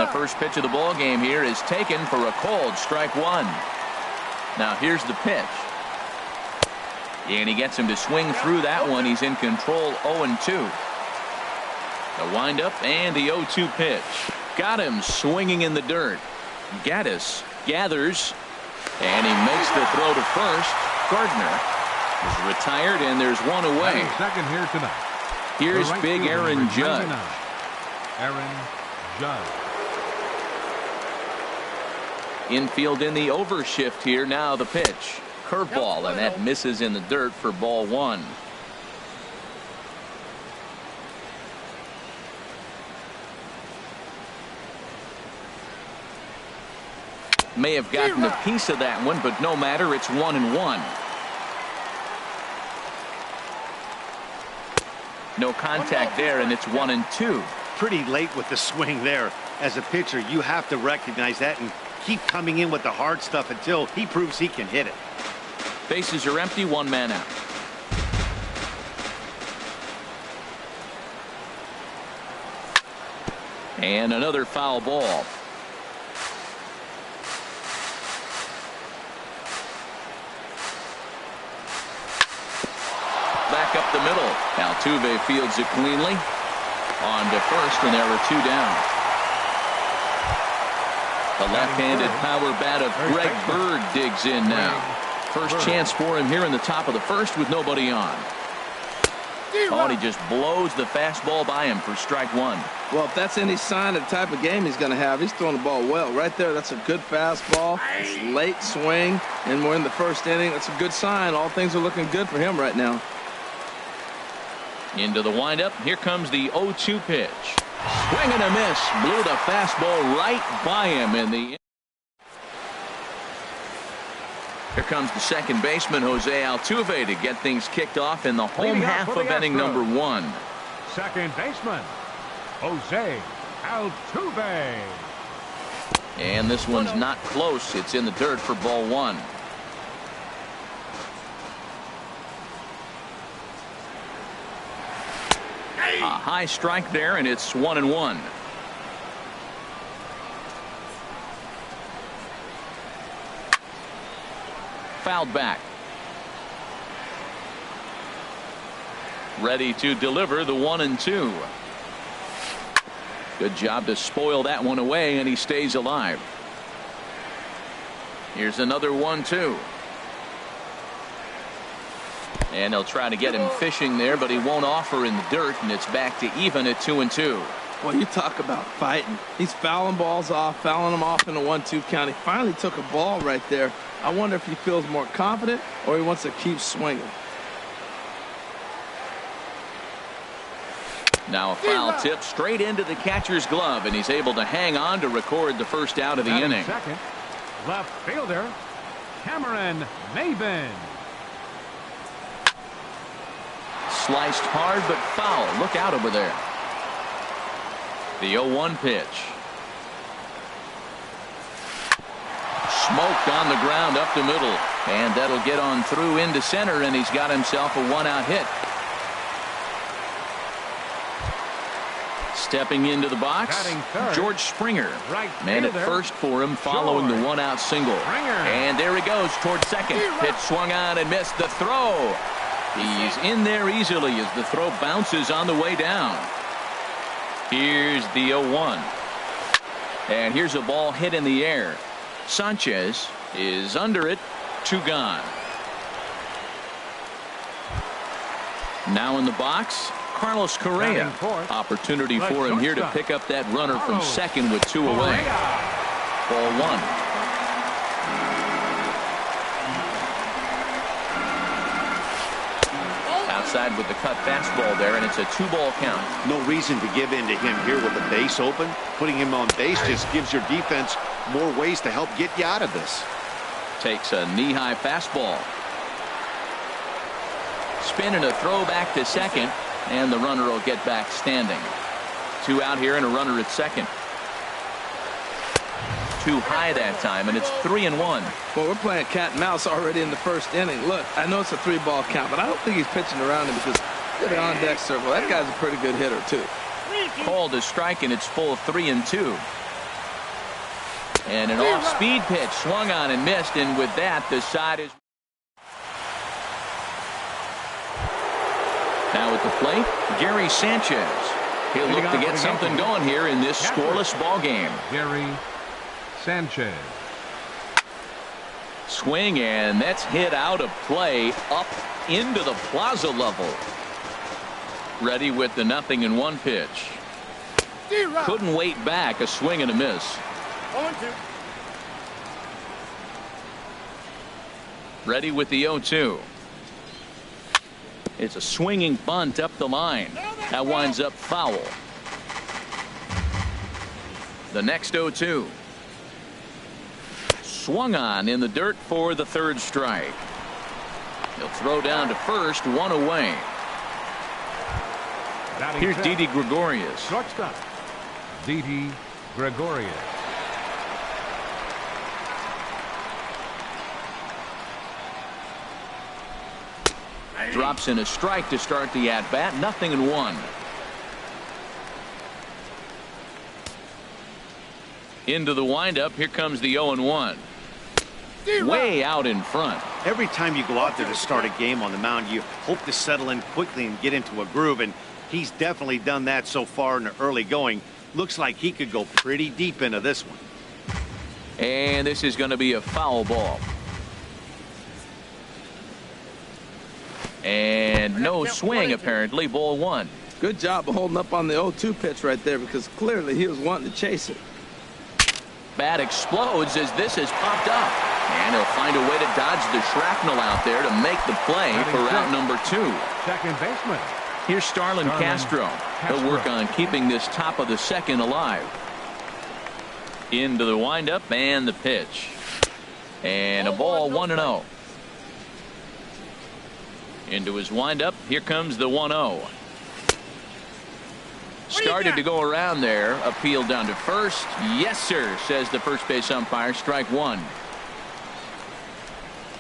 the first pitch of the ball game here is taken for a cold strike one. Now here's the pitch. And he gets him to swing through that one. He's in control 0-2. The windup and the 0-2 pitch. Got him swinging in the dirt. Gaddis gathers. And he makes the throw to first. Gardner is retired, and there's one away. Second here tonight. Here's big Aaron Judge. Aaron Judge. Infield in the overshift here. Now the pitch. Curveball, and that misses in the dirt for ball one. May have gotten a piece of that one, but no matter. It's 1-1. No contact there, and it's 1-2. Pretty late with the swing there. As a pitcher, you have to recognize that and keep coming in with the hard stuff until he proves he can hit it. Bases are empty, one man out. And another foul ball. Back up the middle. Altuve fields it cleanly. On to first, and there are two down. The left-handed power bat of Greg Bird digs in now. First chance for him here in the top of the first with nobody on. Oh, and he just blows the fastball by him for strike one. Well, if that's any sign of the type of game he's going to have, he's throwing the ball well. Right there, that's a good fastball. It's late swing, and we're in the first inning. That's a good sign. All things are looking good for him right now. Into the windup. Here comes the 0-2 pitch. Swing and a miss. Blew the fastball right by him in the. Here comes the second baseman, Jose Altuve, to get things kicked off in the home half of inning number one. Second baseman, Jose Altuve. And this one's not close. It's in the dirt for ball one. A high strike there, and it's 1-1. Fouled back. Ready to deliver the 1-2. Good job to spoil that one away, and he stays alive. Here's another 1-2. And they'll try to get him fishing there, but he won't offer in the dirt, and it's back to even at 2-2. Well, you talk about fighting. He's fouling balls off, fouling them off in a 1-2 count. He finally took a ball right there. I wonder if he feels more confident or he wants to keep swinging. Now a foul tip straight into the catcher's glove, and he's able to hang on to record the first out of the inning. Second, left fielder, Cameron Maybin. Sliced hard but foul. Look out over there. The 0-1 pitch. Smoked on the ground up the middle, and that'll get on through into center, and he's got himself a one-out hit. Stepping into the box, George Springer. Man at first for him following the one-out single. And there he goes towards second. Pitch swung on and missed. The throw. He's in there easily as the throw bounces on the way down. Here's the 0-1. And here's a ball hit in the air. Sanchez is under it. Two gone. Now in the box, Carlos Correa. Opportunity for him here to pick up that runner from second with two away. Ball one. Outside with the cut fastball there, and it's a 2-ball count. No reason to give in to him here with the base open. Putting him on base just gives your defense more ways to help get you out of this. Takes a knee-high fastball. Spin and a throw back to second, and the runner will get back standing. Two out here and a runner at second. Too high that time, and it's 3-1. Well, we're playing cat and mouse already in the first inning. Look, I know it's a 3-ball count, but I don't think he's pitching around him because look at the on-deck circle. That guy's a pretty good hitter, too. Called a strike, and it's full 3-2. And an off-speed pitch swung on and missed, and with that, the side is. Now at the plate, Gary Sanchez. He'll look to get something going here in this scoreless ball game. Gary Sanchez. Swing, and that's hit out of play up into the plaza level. Ready with the 0-1 pitch. Couldn't wait back. A swing and a miss. 0-2. Ready with the 0-2. It's a swinging bunt up the line. That winds up foul. The next 0-2. Swung on in the dirt for the third strike. He'll throw down to first, one away. Here's DayDae Gregorius. Shortstop, DayDae Gregorius. Drops in a strike to start the at-bat. 0-1. Into the windup. Here comes the 0-1. Way out in front. Every time you go out there to start a game on the mound, you hope to settle in quickly and get into a groove, and he's definitely done that so far in the early going. Looks like he could go pretty deep into this one. And this is going to be a foul ball. And no swing, apparently. Ball one. Good job of holding up on the 0-2 pitch right there, because clearly he was wanting to chase it. Bat explodes as this has popped up. And he'll find a way to dodge the shrapnel out there to make the play for out number 2. Second baseman. Here's Starlin Castro. He'll work on keeping this top of the second alive. Into the windup and the pitch. And a ball 1-0. Into his windup. Here comes the 1-0. Started to go around there. Appeal down to first. Yes, sir, says the first base umpire. Strike one.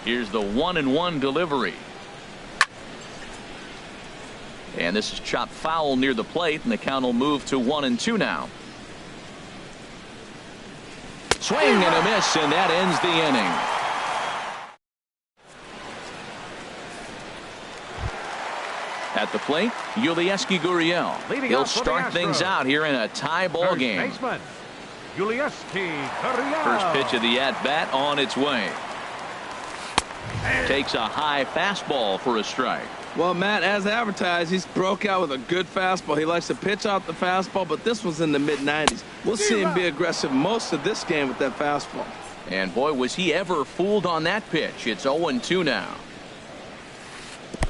Here's the 1-1 delivery. And this is chopped foul near the plate, and the count will move to 1-2 now. Swing and a miss, and that ends the inning. At the plate, Yulieski Gurriel. He'll start things out here in a tie ball game. Baseman, Yulieski Gurriel. First pitch of the at-bat on its way. Takes a high fastball for a strike. Well, Matt, as advertised, he's broke out with a good fastball. He likes to pitch out the fastball, but this was in the mid-90s. We'll see him be aggressive most of this game with that fastball. And boy, was he ever fooled on that pitch. It's 0-2 now.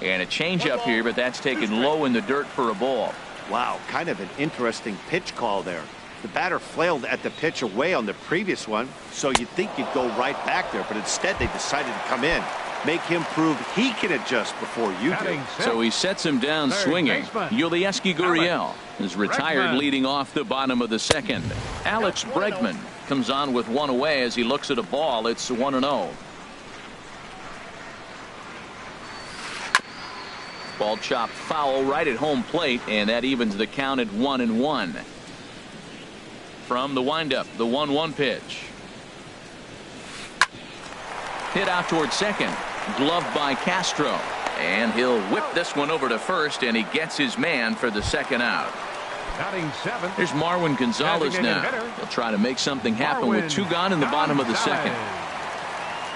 And a changeup here, but that's taken low in the dirt for a ball. Wow, kind of an interesting pitch call there. The batter flailed at the pitch away on the previous one, so you'd think you'd go right back there, but instead they decided to come in. Make him prove he can adjust before you do. So he sets him down swinging. Yulieski Gurriel is retired leading off the bottom of the second. Alex Bregman comes on with one away as he looks at a ball. It's 1-0. Ball chopped foul right at home plate, and that evens the count at 1-1. From the windup, the 1-1 pitch. Hit out towards second. Gloved by Castro. And he'll whip this one over to first, and he gets his man for the second out. Batting seventh. Here's Marwin Gonzalez now. He'll try to make something happen with 2 gone in the bottom of the second.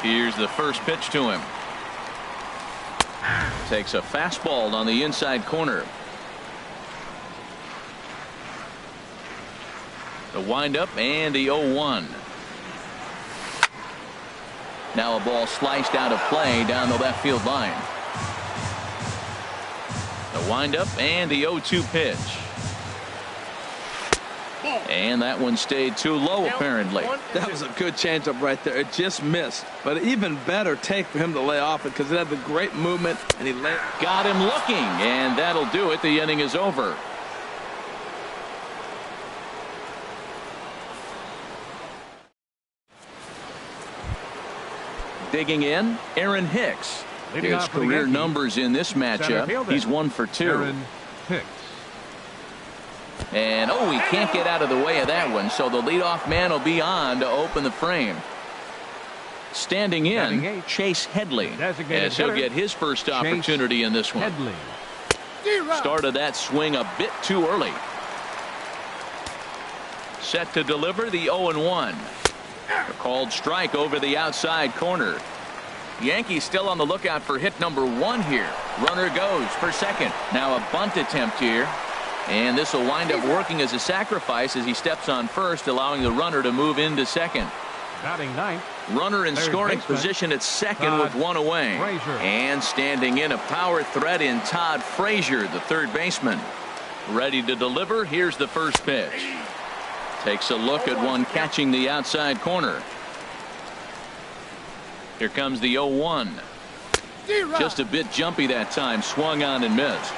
Here's the first pitch to him. Takes a fastball on the inside corner. The windup and the 0-1. Now a ball sliced out of play down the left field line. The windup and the 0-2 pitch. And that one stayed too low, apparently. That was a good changeup right there. It just missed. But an even better take for him to lay off it, because it had the great movement, and he got him looking, and that'll do it. The inning is over. Digging in, Aaron Hicks. His career numbers in this matchup. He's 1 for 2. Aaron Hicks. And, oh, he can't get out of the way of that one, so the leadoff man will be on to open the frame. Standing in, Chase Headley, as he'll get his first opportunity in this one. Started that swing a bit too early. Set to deliver the 0-1. A called strike over the outside corner. Yankees still on the lookout for hit number 1 here. Runner goes for second. Now a bunt attempt here. And this will wind up working as a sacrifice as he steps on first, allowing the runner to move into second. Batting ninth. Runner in scoring position at second with 1 away. And standing in, a power threat in Todd Frazier, the third baseman. Ready to deliver. Here's the first pitch. Takes a look at one catching the outside corner. Here comes the 0-1. Just a bit jumpy that time. Swung on and missed.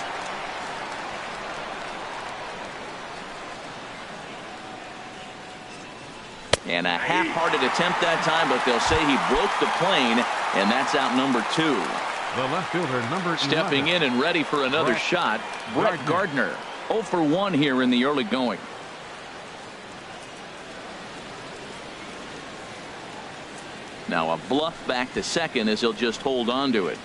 And a half-hearted attempt that time, but they'll say he broke the plane, and that's out number 2. The left fielder, number 11. Stepping in and ready for another shot, Brett Gardner. 0 for 1 here in the early going. Now a bluff back to second as he'll just hold on to it.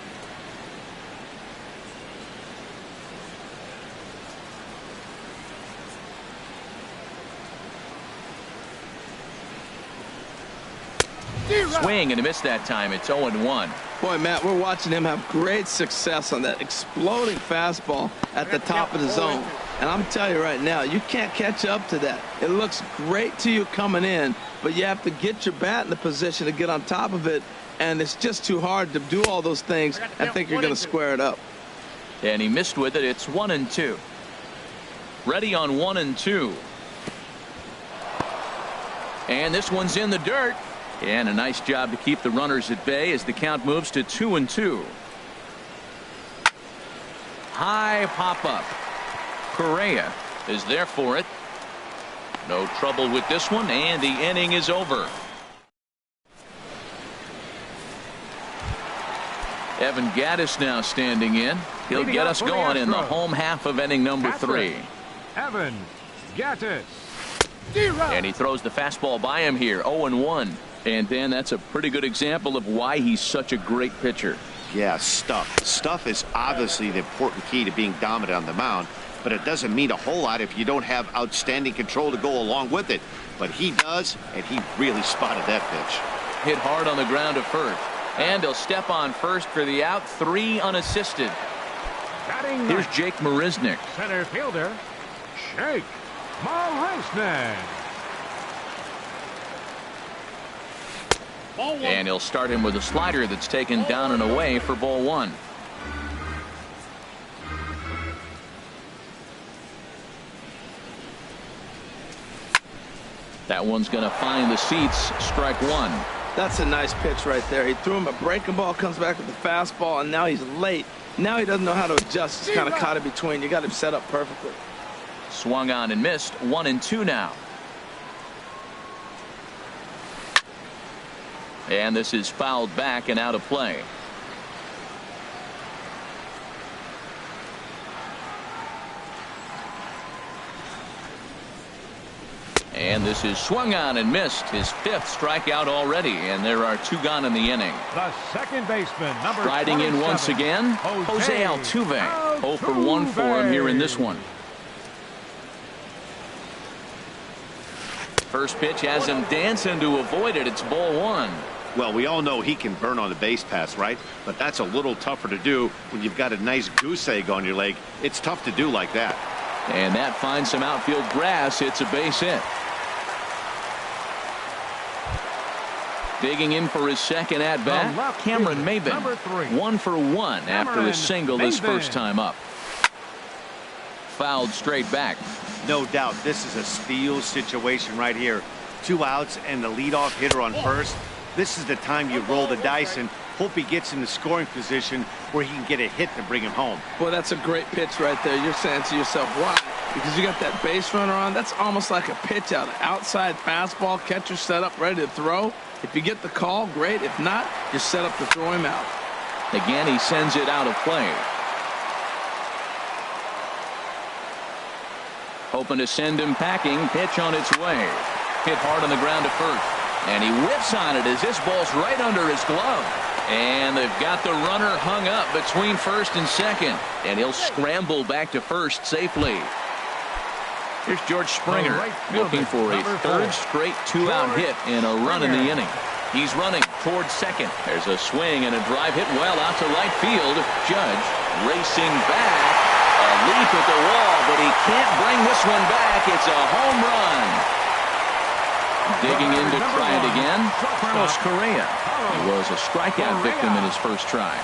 Swing and a miss that time. It's 0-1. Boy, Matt, we're watching him have great success on that exploding fastball at the top of the zone. And I'm telling you right now, you can't catch up to that. It looks great to you coming in, but you have to get your bat in the position to get on top of it. And it's just too hard to do all those things and think you're going to square it up. And he missed with it. It's 1-2. Ready on 1-2. And this one's in the dirt. And a nice job to keep the runners at bay as the count moves to 2-2. High pop-up. Correa is there for it. No trouble with this one, and the inning is over. Evan Gattis now standing in. He'll get us going in the home half of inning number 3. Evan Gattis. And he throws the fastball by him here. 0-1. And Dan, that's a pretty good example of why he's such a great pitcher. Yeah, stuff. Stuff is obviously the important key to being dominant on the mound, but it doesn't mean a whole lot if you don't have outstanding control to go along with it. But he does, and he really spotted that pitch. Hit hard on the ground to first. And he'll step on first for the out. 3 unassisted. Here's Jake Marisnick. Center fielder, Jake Marisnick. And he'll start him with a slider that's taken down and away for ball 1. That one's going to find the seats. Strike 1. That's a nice pitch right there. He threw him a breaking ball, comes back with the fastball, and now he's late. Now he doesn't know how to adjust. He's kind of caught in between. You got him set up perfectly. Swung on and missed. 1-2 now. And this is fouled back and out of play. And this is swung on and missed. His 5th strikeout already, and there are 2 gone in the inning. The second baseman, number Riding in once again, Jose Altuve. 0 for 1 for him here in this one. First pitch has him dancing to avoid it. It's ball 1. Well, we all know he can burn on the base pass, right? But that's a little tougher to do when you've got a nice goose egg on your leg. It's tough to do like that. And that finds some outfield grass. It's a base hit. Digging in for his second at bat, Cameron Maybin. 1 for 1 after a single his first time up. Fouled straight back. No doubt this is a steal situation right here. 2 outs and the leadoff hitter on first. This is the time you roll the dice and hope he gets in the scoring position where he can get a hit to bring him home. Boy, that's a great pitch right there. You're saying to yourself, why? Because you got that base runner on. That's almost like a pitch out. Outside fastball, catcher set up, ready to throw. If you get the call, great. If not, you're set up to throw him out. Again, he sends it out of play. Hoping to send him packing. Pitch on its way. Hit hard on the ground to first. And he whips on it as this ball's right under his glove. And they've got the runner hung up between first and second. And he'll scramble back to first safely. Here's George Springer looking for a third straight two-out hit and a run in the inning. He's running towards second. There's a swing and a drive hit well out to right field. Judge racing back. A leap at the wall, but he can't bring this one back. It's a home run. Digging in to try it again was Correa. He was a strikeout victim in his first try.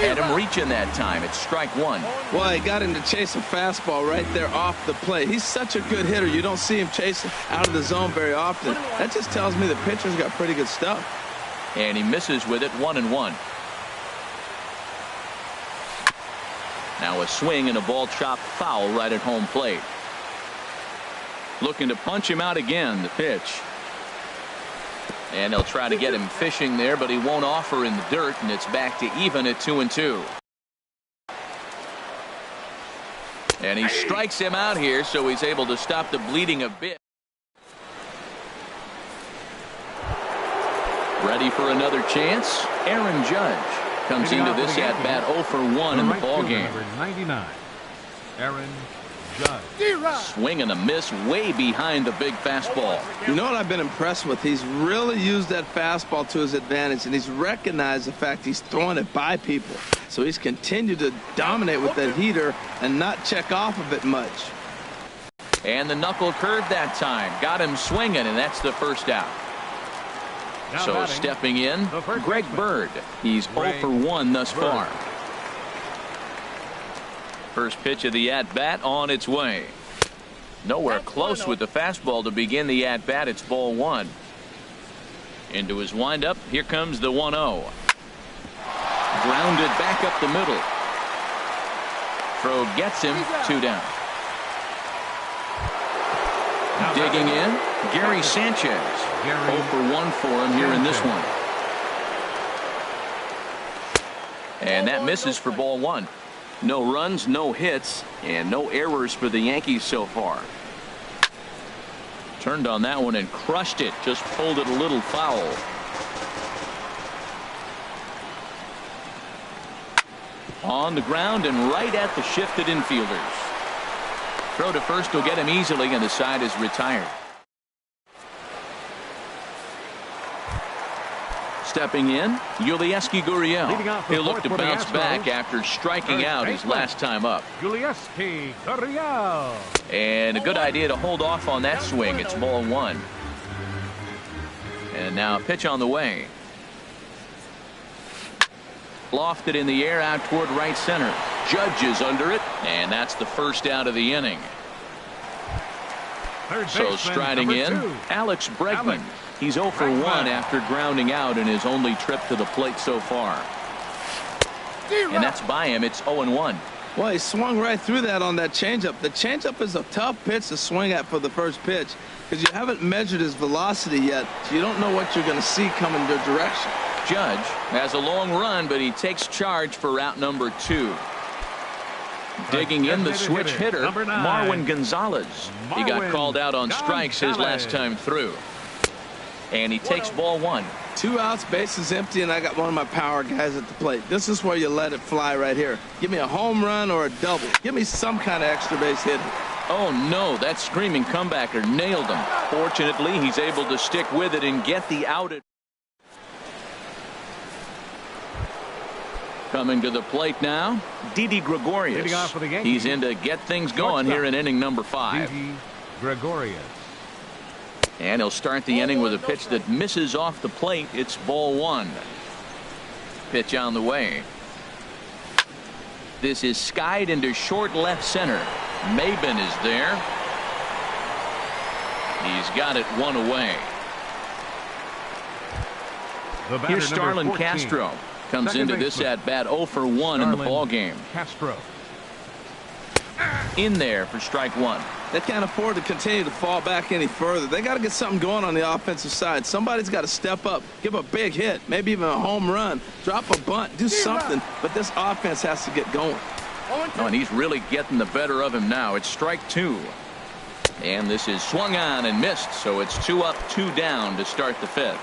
Had him reaching that time. It's strike one. Well, he got him to chase a fastball right there off the plate. He's such a good hitter. You don't see him chasing out of the zone very often. That just tells me the pitcher's got pretty good stuff. And he misses with it, 1-1. Now a swing and a ball chopped foul right at home plate. Looking to punch him out again, the pitch. And they'll try to get him fishing there, but he won't offer in the dirt, and it's back to even at 2-2. And he strikes him out here, so he's able to stop the bleeding a bit. Ready for another chance? Aaron Judge comes into this at-bat 0 for 1 in the ballgame. Number 99, Aaron Judge. Swing and a miss way behind the big fastball. You know what I've been impressed with? He's really used that fastball to his advantage, and he's recognized the fact he's throwing it by people. So he's continued to dominate with that heater and not check off of it much. And the knuckle curve that time. Got him swinging, and that's the first out. Now So batting, stepping in, Greg baseman. Bird. He's 0 for 1 thus far. First pitch of the at-bat on its way. Nowhere close with the fastball to begin the at-bat. It's ball one. Into his windup. Here comes the 1-0. Grounded back up the middle. Throw gets him. 2 down. Digging in, Gary Sanchez. 0 for 1 for him here in this one. And that misses for ball one. No runs, no hits, and no errors for the Yankees so far. Turned on that one and crushed it. Just pulled it a little foul. On the ground and right at the shifted infielders. Throw to first will get him easily, and the side is retired. Stepping in, Yulieski Gurriel. He'll look to bounce back after striking out his last time up. Yulieski Gurriel. And a good idea to hold off on that swing. It's ball one. And now a pitch on the way. Lofted in the air out toward right center. Judge is under it, and that's the first out of the inning. So striding in, Alex Bregman. He's 0 for 1 after grounding out in his only trip to the plate so far. And that's by him. It's 0-1. Well, he swung right through that on that changeup. The changeup is a tough pitch to swing at for the first pitch because you haven't measured his velocity yet, so you don't know what you're going to see coming your direction. Judge has a long run, but he takes charge for route number 2. Digging in the switch hitter, Marwin Gonzalez. He got called out on strikes his last time through. And he takes ball one. 2 outs, bases empty, and I got one of my power guys at the plate. This is where you let it fly right here. Give me a home run or a double. Give me some kind of extra base hit. Oh no, that screaming comebacker nailed him. Fortunately, he's able to stick with it and get the out. Coming to the plate now, Didi Gregorius. He's in to get things going here in inning number 5. Didi Gregorius. And he'll start the inning with a pitch that misses off the plate. It's ball one. Pitch on the way. This is skied into short left center. Maben is there. He's got it 1 away. Here's Starlin Castro. Comes into this at bat 0 for 1 in the ball game. Castro. In there for strike 1. They can't afford to continue to fall back any further. They got to get something going on the offensive side. Somebody's got to step up, give a big hit, maybe even a home run, drop a bunt, do something. But this offense has to get going. Oh, and he's really getting the better of him now. It's strike 2. And this is swung on and missed, so it's 2 up, 2 down to start the 5th.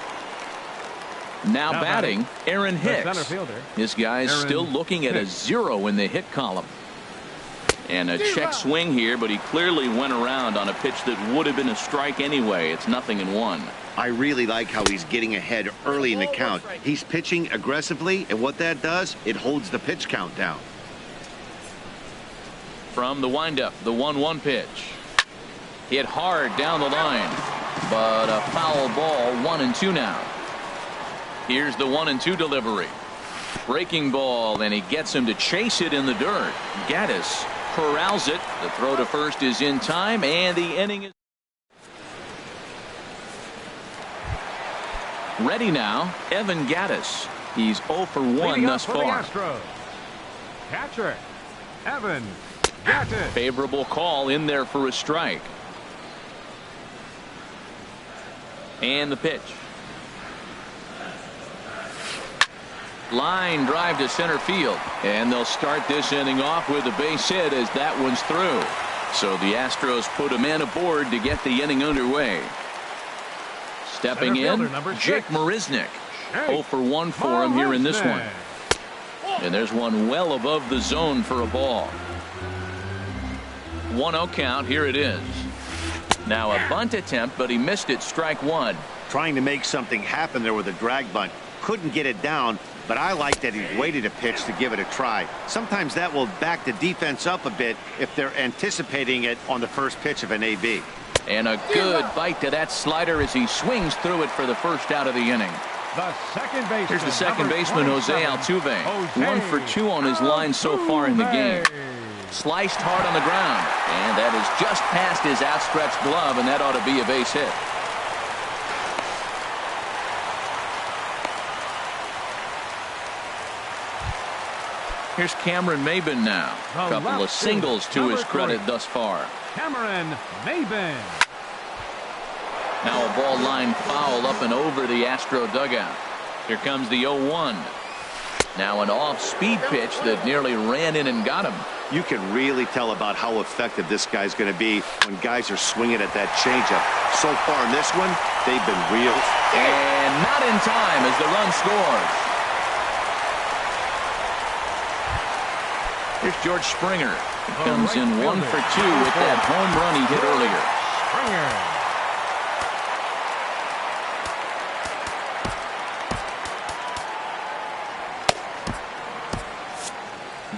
Now batting, Aaron Hicks. This guy's still looking at a 0 in the hit column. And a check swing here, but he clearly went around on a pitch that would have been a strike anyway. It's 0-1. I really like how he's getting ahead early in the count. He's pitching aggressively, and what that does, it holds the pitch count down. From the windup, the 1-1 pitch. Hit hard down the line, but a foul ball. 1-2 now. Here's the 1-2 delivery. Breaking ball, and he gets him to chase it in the dirt. Gaddis corrals it. The throw to first is in time, and the inning is ready now. Evan Gaddis. He's 0 for 1 thus far. Catcher, Evan Gaddis. Favorable call in there for a strike. And the pitch. Line drive to center field. And they'll start this inning off with a base hit as that one's through. So the Astros put a man aboard to get the inning underway. Stepping in, Jake Marisnick. 0 for 1 for him here in this one. And there's one well above the zone for a ball. 1-0 count. Here it is. Now a bunt attempt, but he missed it. Strike 1. Trying to make something happen there with a drag bunt. Couldn't get it down, but I like that he waited a pitch to give it a try. Sometimes that will back the defense up a bit if they're anticipating it on the first pitch of an AB. And a good bite to that slider as he swings through it for the first out of the inning. Here's the second baseman, Jose Altuve. 1 for 2 on his line so far in the game. Sliced hard on the ground, and that is just past his outstretched glove, and that ought to be a base hit. Here's Cameron Maybin now. A couple of singles to his credit thus far. Cameron Maybin. Now a ball line foul up and over the Astro dugout. Here comes the 0-1. Now an off-speed pitch that nearly ran in and got him. You can really tell about how effective this guy's going to be when guys are swinging at that changeup. So far in this one, they've been real. And not in time as the run scores. Here's George Springer. He comes in 1 for 2 with that home run he hit earlier. Springer.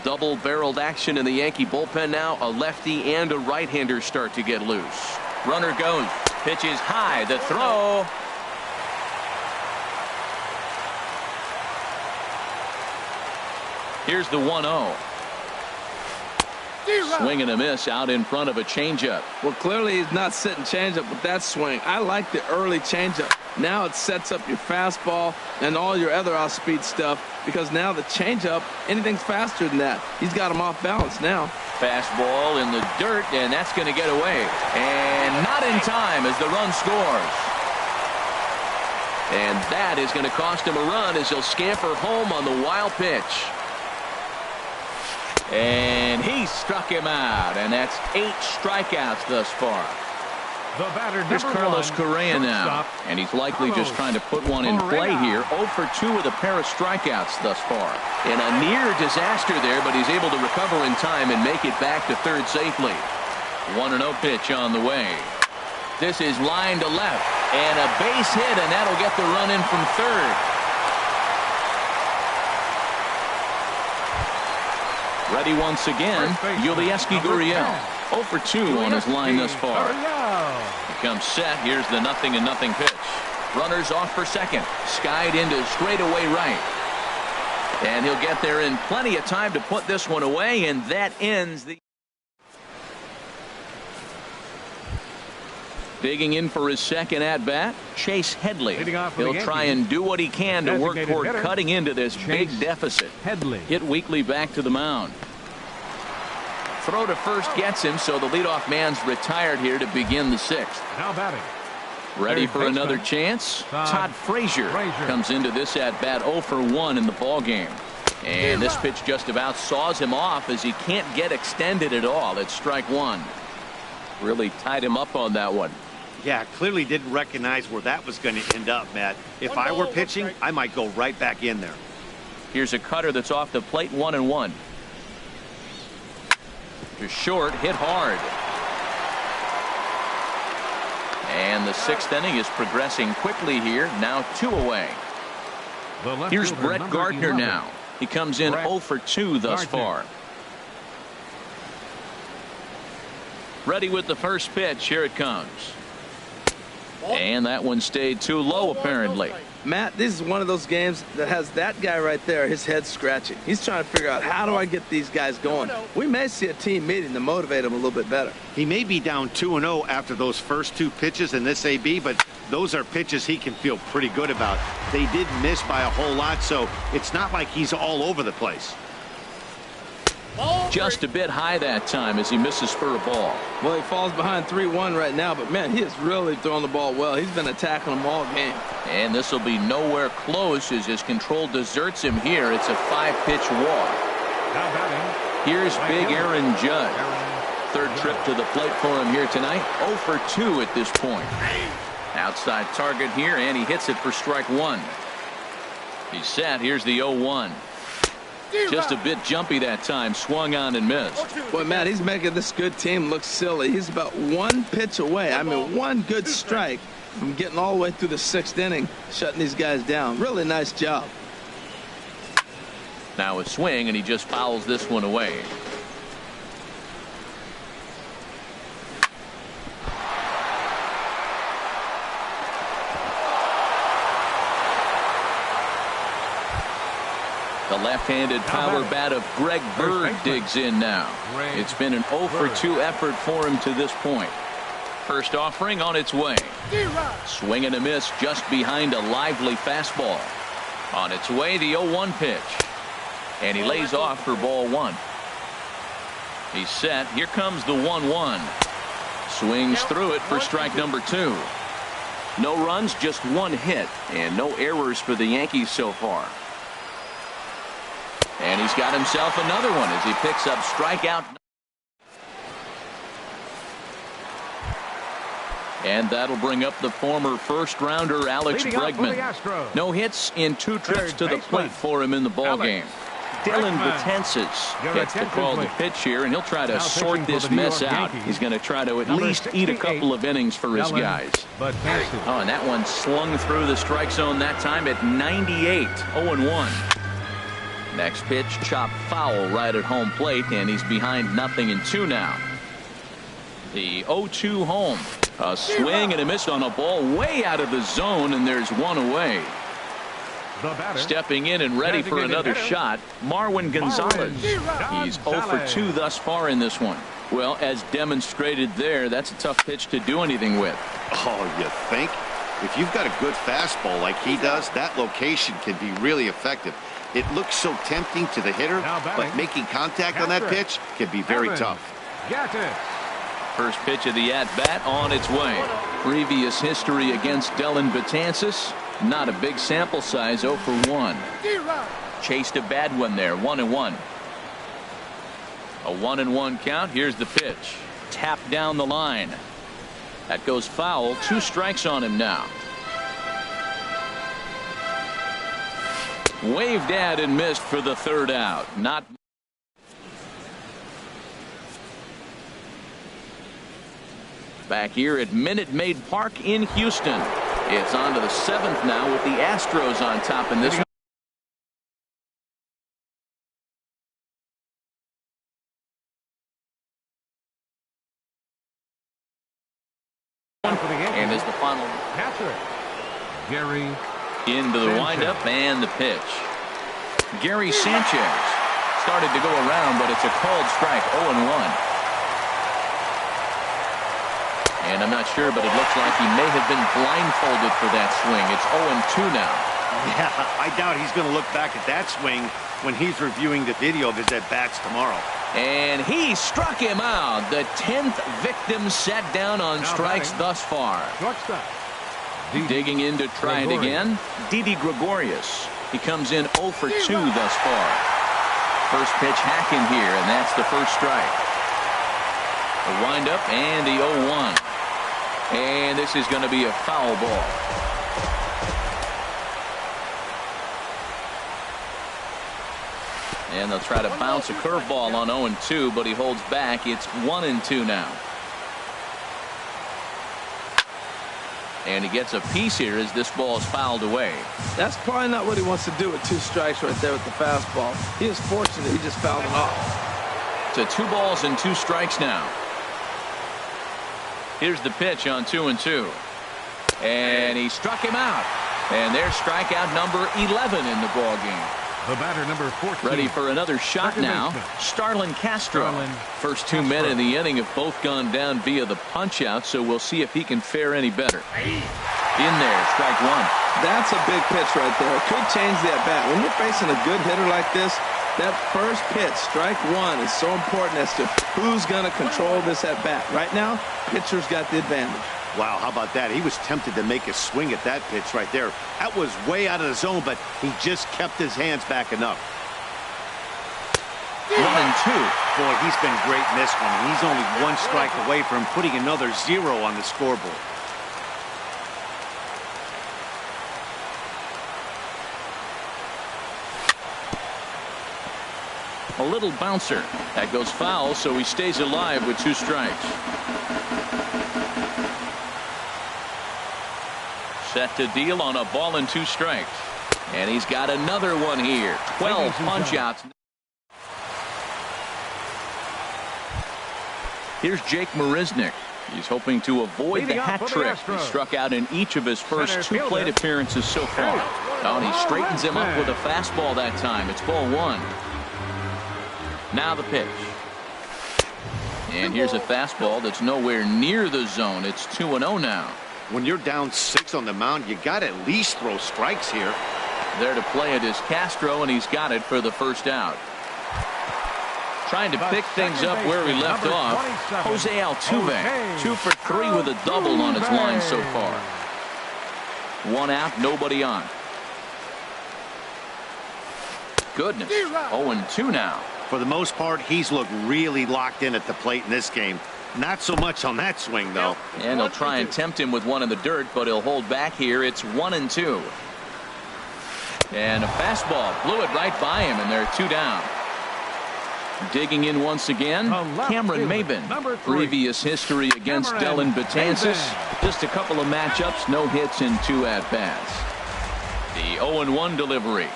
Double-barreled action in the Yankee bullpen now. A lefty and a right-hander start to get loose. Runner goes. Pitch is high. The throw. Here's the 1-0. Swing and a miss out in front of a changeup. Well, clearly he's not sitting changeup with that swing. I like the early changeup. Now it sets up your fastball and all your other off-speed stuff, because now the changeup, anything's faster than that. He's got him off balance now. Fastball in the dirt, and that's going to get away. And not in time as the run scores. And that is going to cost him a run as he'll scamper home on the wild pitch. And he struck him out, and that's 8 strikeouts thus far. Here's Carlos Correa now, and he's likely just trying to put one in play here. 0 for 2 with a pair of strikeouts thus far. And a near disaster there, but he's able to recover in time and make it back to third safely. 1-0 pitch on the way. This is line to left, and a base hit, and that'll get the run in from third. Ready once again, Yulieski Gurriel. 0 for 2 on his line thus far. He comes set. Here's the 0-0 pitch. Runners off for second. Skied into straightaway right. And he'll get there in plenty of time to put this one away, and that ends the... Digging in for his second at-bat, Chase Headley. He'll try and do what he can to work toward cutting into this big deficit. Hit Weekly back to the mound. Throw to first gets him, so the leadoff man's retired here to begin the 6th. Now batting. Ready for another chance? Todd Frazier comes into this at-bat 0 for 1 in the ballgame. And this pitch just about saws him off as he can't get extended at all. It's strike 1. Really tied him up on that one. Yeah, clearly didn't recognize where that was going to end up, Matt. If I were pitching, I might go right back in there. Here's a cutter that's off the plate, 1-1. To short, hit hard. And the 6th inning is progressing quickly here. Now 2 away. Here's Brett Gardner now. He comes in 0 for 2 thus far. Ready with the first pitch. Here it comes. And that one stayed too low, apparently. Matt, this is one of those games that has that guy right there, his head scratching. He's trying to figure out, how do I get these guys going? We may see a team meeting to motivate him a little bit better. He may be down 2-0 after those first 2 pitches in this AB, but those are pitches he can feel pretty good about. They did miss by a whole lot, so it's not like he's all over the place. Just a bit high that time as he misses for a ball. Well, he falls behind 3-1 right now, but man, he is really throwing the ball well. He's been attacking them all game. And this will be nowhere close as his control deserts him here. It's a 5-pitch walk. Here's big Aaron Judge. 3rd trip to the plate for him here tonight. 0 for 2 at this point. Outside target here, and he hits it for strike 1. He's set. Here's the 0-1. Just a bit jumpy that time. Swung on and missed. Boy, Matt, he's making this good team look silly. He's about 1 pitch away. I mean, 1 good strike from getting all the way through the 6th inning, shutting these guys down. Really nice job. Now a swing, and he just fouls this one away. The left-handed power bat of Greg Bird digs in now. It's been an 0 for 2 effort for him to this point. First offering on its way. Swing and a miss just behind a lively fastball. On its way, the 0-1 pitch. And he lays off for ball 1. He's set. Here comes the 1-1. Swings through it for strike number 2. No runs, just 1 hit, and no errors for the Yankees so far. And he's got himself another one as he picks up strikeout. And that'll bring up the former first-rounder Alex Bregman. No hits in 2 trips to the plate for him in the ballgame. Dylan Betances gets the call to pitch here, and he'll try to sort this mess out. He's going to try to at least eat a couple of innings for his guys. Oh, and that one slung through the strike zone that time at 98, 0-1. Next pitch, chopped foul right at home plate, and he's behind 0-2 now. The 0-2 home. A swing and a miss on a ball way out of the zone, and there's 1 away. Stepping in and ready for another shot, Marwin Gonzalez. He's 0 for 2 thus far in this one. Well, as demonstrated there, that's a tough pitch to do anything with. Oh, you think? If you've got a good fastball like he does, that location can be really effective. It looks so tempting to the hitter, but making contact on that pitch can be very tough. First pitch of the at-bat on its way. Previous history against Dylan Betances. Not a big sample size, 0 for 1. Chased a bad one there, 1-1. A 1-1 count. Here's the pitch. Tapped down the line. That goes foul. 2 strikes on him now. Waved at and missed for the 3rd out. Not back here at Minute Maid Park in Houston. It's on to the 7th now with the Astros on top in this one. And is the final catcher Gary into the windup and the pitch. Gary Sanchez started to go around, but it's a called strike. 0-1. And I'm not sure, but it looks like he may have been blindfolded for that swing. It's 0-2 now. Yeah, I doubt he's going to look back at that swing when he's reviewing the video of his at-bats tomorrow. And he struck him out. The 10th victim set down on strikes thus far. Digging in to try it again, Didi Gregorius. He comes in 0 for 2 thus far. First pitch hacking here, and that's the first strike. The windup and the 0-1. And this is going to be a foul ball. And they'll try to bounce a curveball on 0-2, but he holds back. It's 1-2 now. And he gets a piece here as this ball is fouled away. That's probably not what he wants to do with 2 strikes right there with the fastball. He is fortunate he just fouled it off. So 2 balls and 2 strikes now. Here's the pitch on 2-2. And he struck him out. And there's strikeout number 11 in the ball game. The batter, number 14. Ready for another shot now. Starlin Castro. First 2 men in the inning have both gone down via the punch out, so we'll see if he can fare any better. In there, strike 1. That's a big pitch right there. It could change the at bat. When you're facing a good hitter like this, that first pitch, strike 1, is so important as to who's going to control this at bat. Right now, pitcher's got the advantage. Wow, how about that? He was tempted to make a swing at that pitch right there. That was way out of the zone, but he just kept his hands back enough. 1-2. Boy, he's been great in this one. He's only 1 strike away from putting another 0 on the scoreboard. A little bouncer. That goes foul, so he stays alive with 2 strikes. Set to deal on a ball and 2 strikes. And he's got another one here. 12 punch-outs. Here's Jake Marisnick. He's hoping to avoid the hat trick. He struck out in each of his first 2 plate appearances so far. And he straightens him up with a fastball that time. It's ball 1. Now the pitch. And here's a fastball that's nowhere near the zone. It's 2-0 now. When you're down 6 on the mound, you got to at least throw strikes here. There to play it is Castro, and he's got it for the first out. Trying to pick things up where he left off. Jose Altuve, 2 for 3 with a double on his line so far. 1 out, nobody on. Goodness, 0-2 now. For the most part, he's looked really locked in at the plate in this game. Not so much on that swing, though. And they'll try and tempt him with 1 in the dirt, but he'll hold back here. It's 1-2. And a fastball blew it right by him, and they're 2 down. Digging in once again, Cameron Maybin. Previous history against Dellin Betances. Just a couple of matchups, no hits and 2 at-bats. The 0-1 delivery.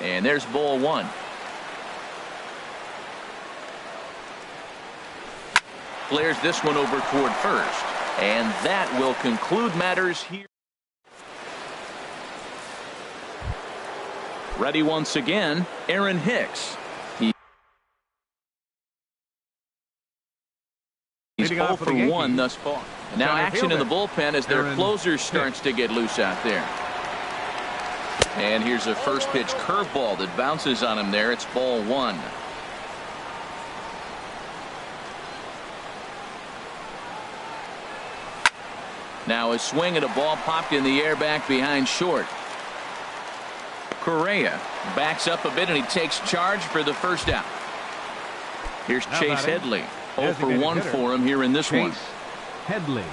And there's ball 1. Flares this one over toward first. And that will conclude matters here. Ready once again, Aaron Hicks. He's 0 for 1 thus far. Now action in the bullpen as their closer starts to get loose out there. And here's a first pitch curveball that bounces on him there. It's ball 1. Now a swing and a ball popped in the air back behind short. Correa backs up a bit and he takes charge for the first out. Here's Chase Headley. 0 for 1 for him here in this one. Headley.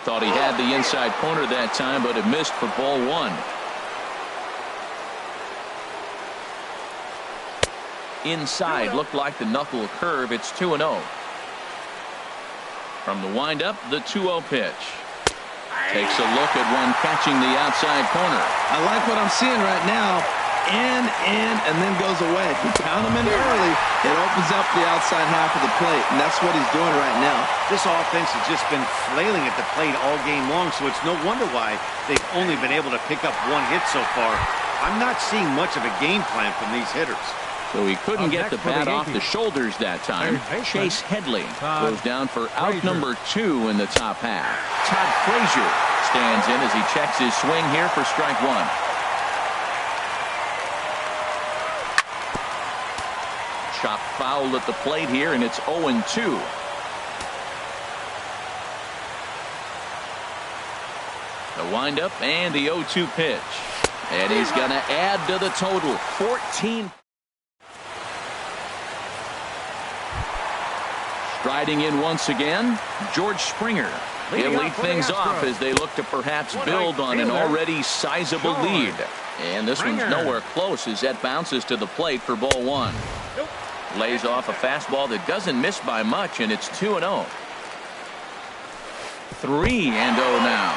Thought he had the inside corner that time, but it missed for ball 1. Inside looked like the knuckle curve. It's 2-0. From the windup, the 2-0 pitch. Takes a look at one catching the outside corner. I like what I'm seeing right now. In, and then goes away. If you pound him in early, it opens up the outside half of the plate, and that's what he's doing right now. This offense has just been flailing at the plate all game long, so it's no wonder why they've only been able to pick up 1 hit so far. I'm not seeing much of a game plan from these hitters. So he couldn't get the bat off the shoulders that time. Chase Headley goes down for out number 2 in the top half. Todd Frazier stands in as he checks his swing here for strike 1. Chop foul at the plate here, and it's 0-2. The windup and the 0-2 pitch. And he's going to add to the total, 14. Striding in once again, George Springer. He'll lead things off as they look to perhaps build on an already sizable lead. And this one's nowhere close as that bounces to the plate for ball one. Lays off a fastball that doesn't miss by much, and it's 2-0. 3-0 now.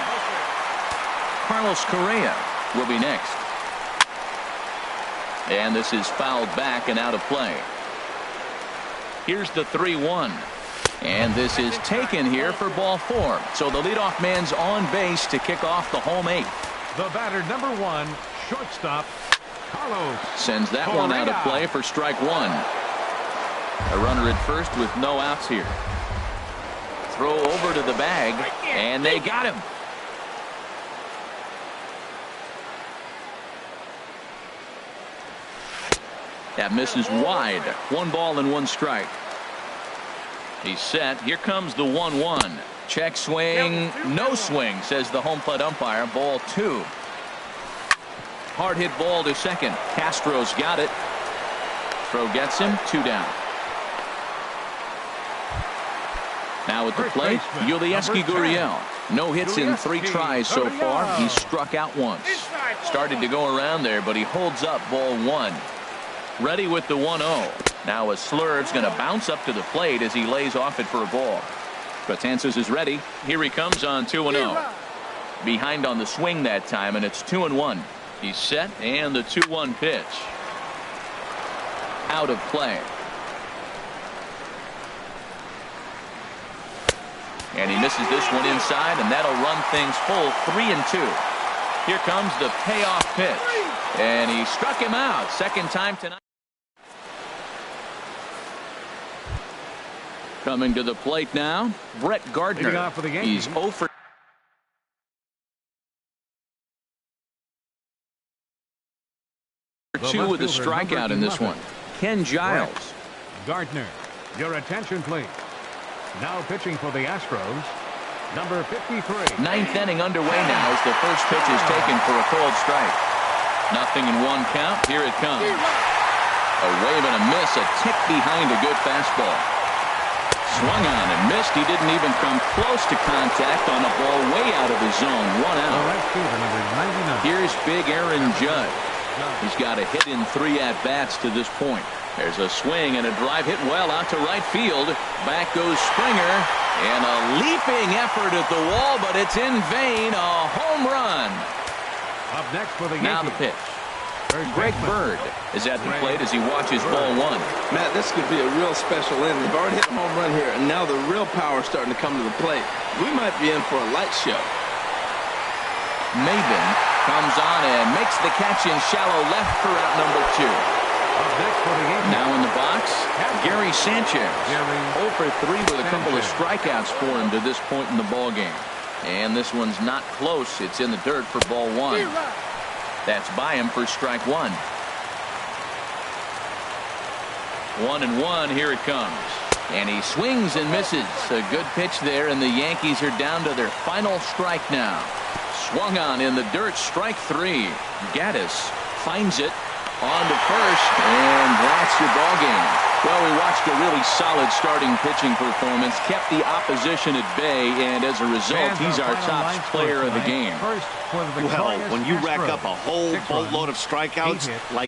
Carlos Correa will be next. And this is fouled back and out of play. Here's the 3-1. And this is taken here for ball four. So the leadoff man's on base to kick off the home eighth. The batter, number one, shortstop, Carlos. Sends that one out of play for strike one. A runner at first with no outs here. Throw over to the bag, and they got him. That misses wide. 1 ball and 1 strike. He's set. Here comes the 1-1. Check swing. No swing, says the home plate umpire. Ball 2. Hard hit ball to second. Castro's got it. Throw gets him. 2 down. Now at the plate, Yulieski Gurriel. No hits in 3 tries so far. He's struck out once. Started to go around there, but he holds up ball 1. Ready with the 1-0. Now a Slurve's going to bounce up to the plate as he lays off it for a ball. Betances is ready. Here he comes on 2-0. Behind on the swing that time, and it's 2-1. He's set, and the 2-1 pitch. Out of play. And he misses this one inside, and that'll run things full 3-2. Here comes the payoff pitch. And he struck him out. Second time tonight. Coming to the plate now, Brett Gardner. He's 0 for 2 with a strikeout in this one. Ken Giles. Gardner, your attention please. Now pitching for the Astros, number 53. 9th inning underway now as the first pitch is taken for a cold strike. Nothing in 1 count. Here it comes. A wave and a miss, a tick behind a good fastball. Swung on and missed. He didn't even come close to contact on a ball way out of his zone. 1 out. Here's big Aaron Judge. He's got a hit in 3 at-bats to this point. There's a swing and a drive hit well out to right field. Back goes Springer. And a leaping effort at the wall, but it's in vain. A home run. Up next for the now the pitch. Greg Bird is at the plate as he watches ball 1. Matt, this could be a real special inning. They've already hit a home run here, and now the real power is starting to come to the plate. We might be in for a light show. Maben comes on and makes the catch in shallow left for out number 2. Now in the box, Gary Sanchez. 0 for 3 with a couple of strikeouts for him to this point in the ball game. And this one's not close. It's in the dirt for ball 1. That's by him for strike 1. 1-1. Here it comes. And he swings and misses. A good pitch there, and the Yankees are down to their final strike now. Swung on in the dirt. Strike 3. Gaddis finds it on to first, and that's your ball game. Well, we watched a really solid starting pitching performance, kept the opposition at bay, and as a result, he's our top player of the game. Well, when you rack up a whole boatload of strikeouts like